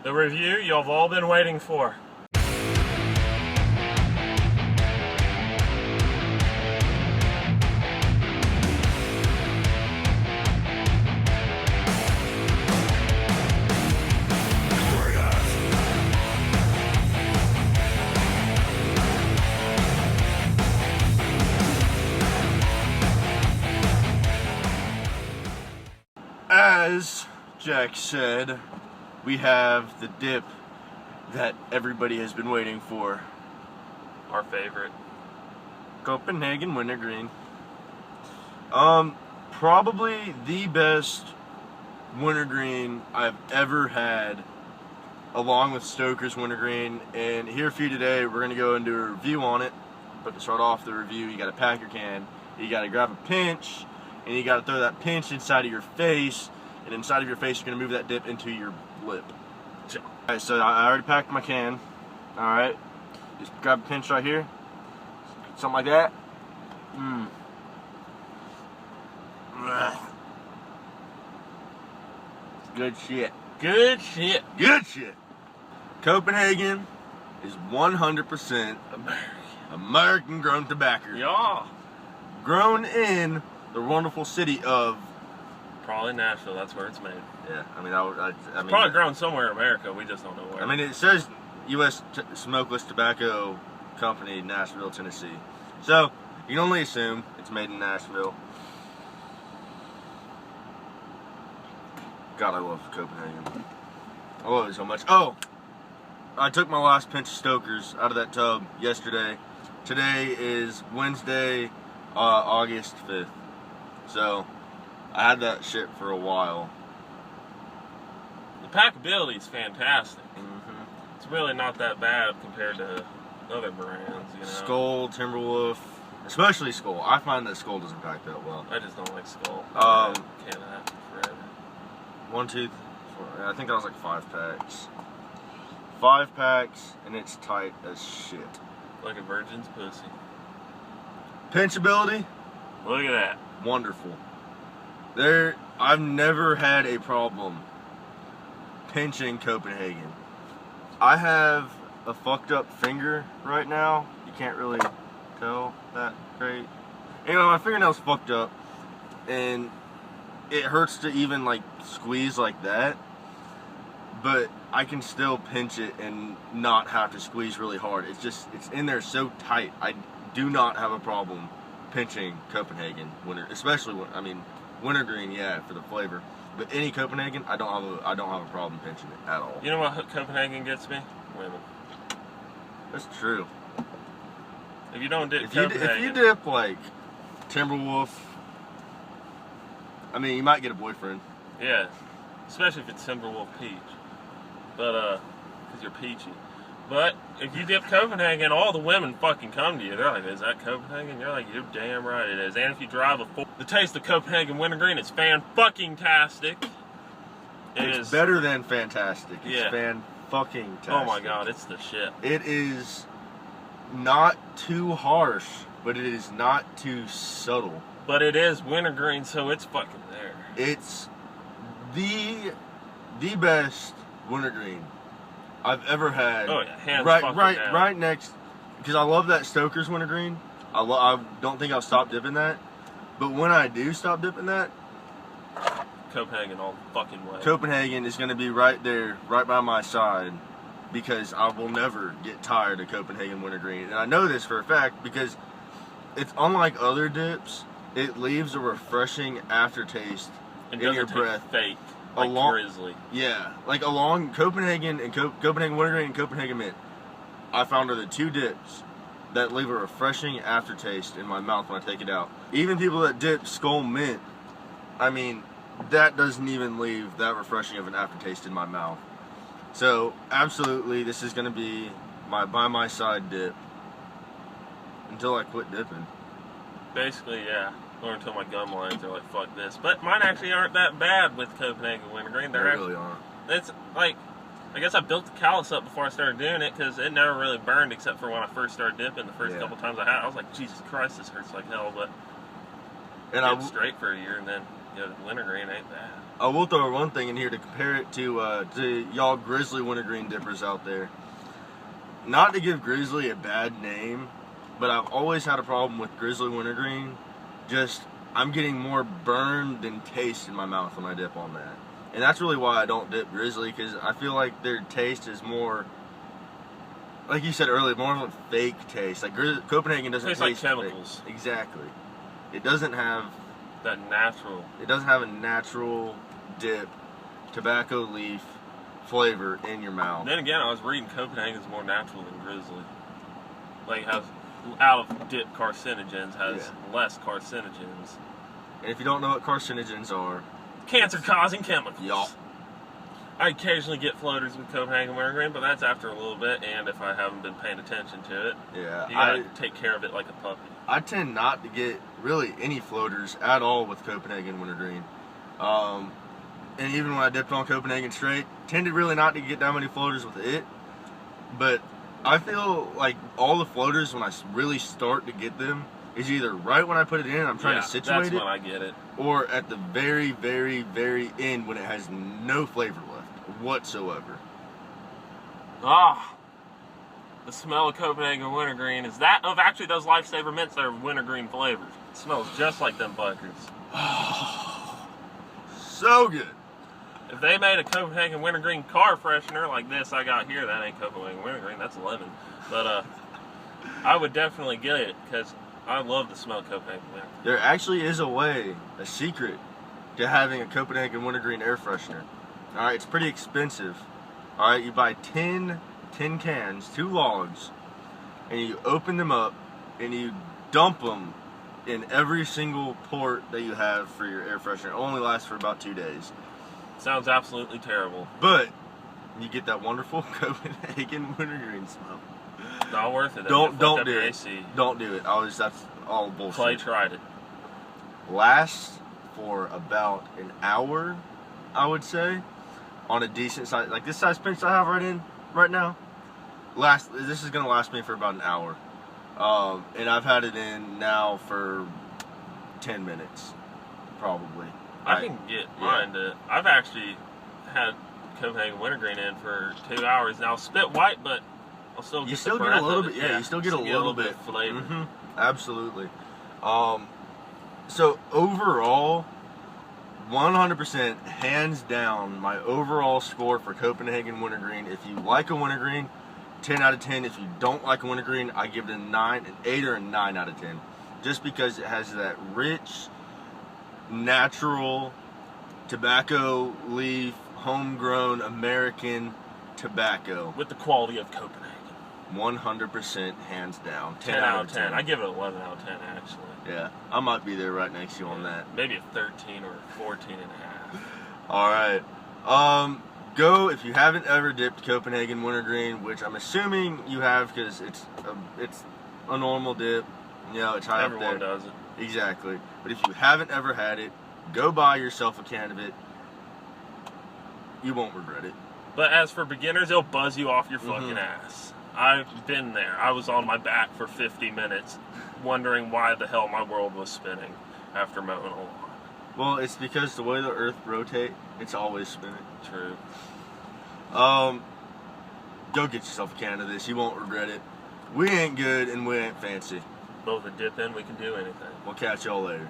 The review you've all been waiting for. As Jack said, we have the dip that everybody has been waiting for. Our favorite. Copenhagen Wintergreen. Probably the best wintergreen I've ever had, along with Stoker's Wintergreen. And here for you today, we're going to go and do a review on it. But to start off the review, you got to pack your can, you got to grab a pinch, and you got to throw that pinch inside of your face, and inside of your face, you're going to move that dip into your lip. Alright, so I already packed my can. Alright, just grab a pinch right here. Something like that. Good shit. Good shit. Good shit. Copenhagen is 100% American grown tobacco. Yeah. Grown in the wonderful city of... Probably Nashville, that's where it's made. Yeah, I mean, It's probably grown somewhere in America, we just don't know where. I mean, it says U.S. Smokeless Tobacco Company, Nashville, Tennessee. So, you can only assume it's made in Nashville. God, I love Copenhagen. I love it so much. Oh, I took my last pinch of Stoker's out of that tub yesterday. Today is Wednesday, August 5th. So, I had that shit for a while. The packability is fantastic. It's really not that bad compared to other brands, you know. Skull, Timberwolf, especially Skull. I find that Skull doesn't pack that well. I just don't like Skull. Um, Can't have it forever. 1, 2, 4. I think that was like 5 packs. 5 packs, and it's tight as shit. Like a virgin's pussy. Pinchability, Look at that. wonderful. I've never had a problem pinching Copenhagen. I have a fucked up finger right now. You can't really tell that great. Anyway, my fingernail's fucked up, and it hurts to even like squeeze like that. But I can still pinch it and not have to squeeze really hard. It's in there so tight. I do not have a problem pinching Copenhagen especially when, Wintergreen, yeah, for the flavor. But any Copenhagen, I don't have a problem pinching it at all. You know what Copenhagen gets me? Women. That's true. If you don't dip If Copenhagen... you dip like Timberwolf, you might get a boyfriend. Yeah. Especially if it's Timberwolf Peach. But, because you're peachy. But, if you dip Copenhagen, all the women fucking come to you. They're like, is that Copenhagen? You're like, you're damn right it is. And if you drive the taste of Copenhagen Wintergreen is fan-fucking-tastic. It's better than fantastic. It's yeah. fan-fucking-tastic. Oh my god, it's the shit. It is not too harsh, but it is not too subtle. But it is wintergreen, so it's fucking there. It's the best wintergreen I've ever had. Oh yeah, hands fucking down. Right next, because I love that Stoker's Wintergreen. I don't think I'll stop dipping that, but when I do stop dipping that, Copenhagen all the fucking way. Copenhagen is going to be right there, right by my side, because I will never get tired of Copenhagen Wintergreen. And I know this for a fact because it's unlike other dips. It leaves a refreshing aftertaste in your breath. Fake. Like Grizzly. Yeah, like along Copenhagen and Copenhagen Wintergreen and Copenhagen Mint, I found are the 2 dips that leave a refreshing aftertaste in my mouth when I take it out. Even people that dip Skull Mint, that doesn't even leave that refreshing of an aftertaste in my mouth. So absolutely, this is gonna be my by my side dip until I quit dipping. Basically, yeah. Or until my gum lines are like, fuck this. But mine actually aren't that bad with Copenhagen Wintergreen. They really aren't. It's like, I guess I built the callus up before I started doing it because it never really burned except for when I first started dipping. The first couple times I had it, I was like, Jesus Christ, this hurts like hell. But I dipped straight for a year and then Yeah, the wintergreen ain't bad. I will throw one thing in here to compare it to y'all Grizzly wintergreen dippers out there. Not to give Grizzly a bad name, but I've always had a problem with Grizzly wintergreen. Just, I'm getting more burn than taste in my mouth when I dip on that. And that's really why I don't dip Grizzly, because I feel like their taste is more, like you said earlier, more of a fake taste. Like Copenhagen doesn't taste like chemicals. Fake. Exactly. It doesn't have that natural. It doesn't have a natural dip, tobacco leaf flavor in your mouth. Then again, I was reading Copenhagen's more natural than Grizzly. Like, has out of dip carcinogens, has less carcinogens. And if you don't know what carcinogens are, cancer-causing chemicals. Yup. I occasionally get floaters with Copenhagen Wintergreen, but that's after a little bit, and if I haven't been paying attention to it. Yeah, you gotta take care of it like a puppy. I tend not to get really any floaters at all with Copenhagen Wintergreen. And even when I dipped on Copenhagen straight, tended really not to get that many floaters with it. But I feel like all the floaters, when I really start to get them, is either right when I put it in and I'm trying to situate that's when I get it. Or at the very, very, very end when it has no flavor left whatsoever. Ah, the smell of Copenhagen Wintergreen is that of actually those Lifesaver mints that are wintergreen flavored. It smells just like them buckers. So good. If they made a Copenhagen Wintergreen car freshener like this I got here, that ain't Copenhagen Wintergreen, that's lemon. But I would definitely get it because I love the smell of Copenhagen Wintergreen. There actually is a way, a secret, to having a Copenhagen Wintergreen air freshener. Alright, it's pretty expensive. Alright, you buy 10 cans, 2 logs, and you open them up and you dump them in every single port that you have for your air freshener. It only lasts for about 2 days. Sounds absolutely terrible. But you get that wonderful Copenhagen Wintergreen smell. Not worth it. Don't do it. Don't do it. That's all bullshit. Clay tried it. Lasts for about an hour, I would say, on a decent size, like this size pinch I have right now. This is gonna last me for about an hour, and I've had it in now for 10 minutes, probably. I can get mine to. I've actually had Copenhagen Wintergreen in for 2 hours now. Spit white, but I'll still get you still get a little bit. Yeah, you still get a little bit flavor. Mm-hmm. Absolutely. So overall, 100% hands down, my overall score for Copenhagen Wintergreen. If you like a wintergreen, 10 out of 10. If you don't like a wintergreen, I give it an 8 or a 9 out of 10. Just because it has that rich, natural tobacco leaf, homegrown American tobacco. With the quality of Copenhagen. 100% hands down. 10 out of 10. I give it 11 out of 10 actually. Yeah, I might be there right next to you on that. Maybe a 13 or 14 and a half. Alright. Go, if you haven't ever dipped Copenhagen Wintergreen, which I'm assuming you have because it's a normal dip. You know, it's high up there. Everyone does it. Exactly. But if you haven't ever had it, go buy yourself a can of it. You won't regret it. But as for beginners, it'll buzz you off your fucking ass. I've been there. I was on my back for 50 minutes wondering why the hell my world was spinning after mowing a lawn. Well, it's because the way the earth rotates, it's always spinning. True. Go get yourself a can of this. You won't regret it. We ain't good and we ain't fancy. But with a dip in, we can do anything. We'll catch y'all later.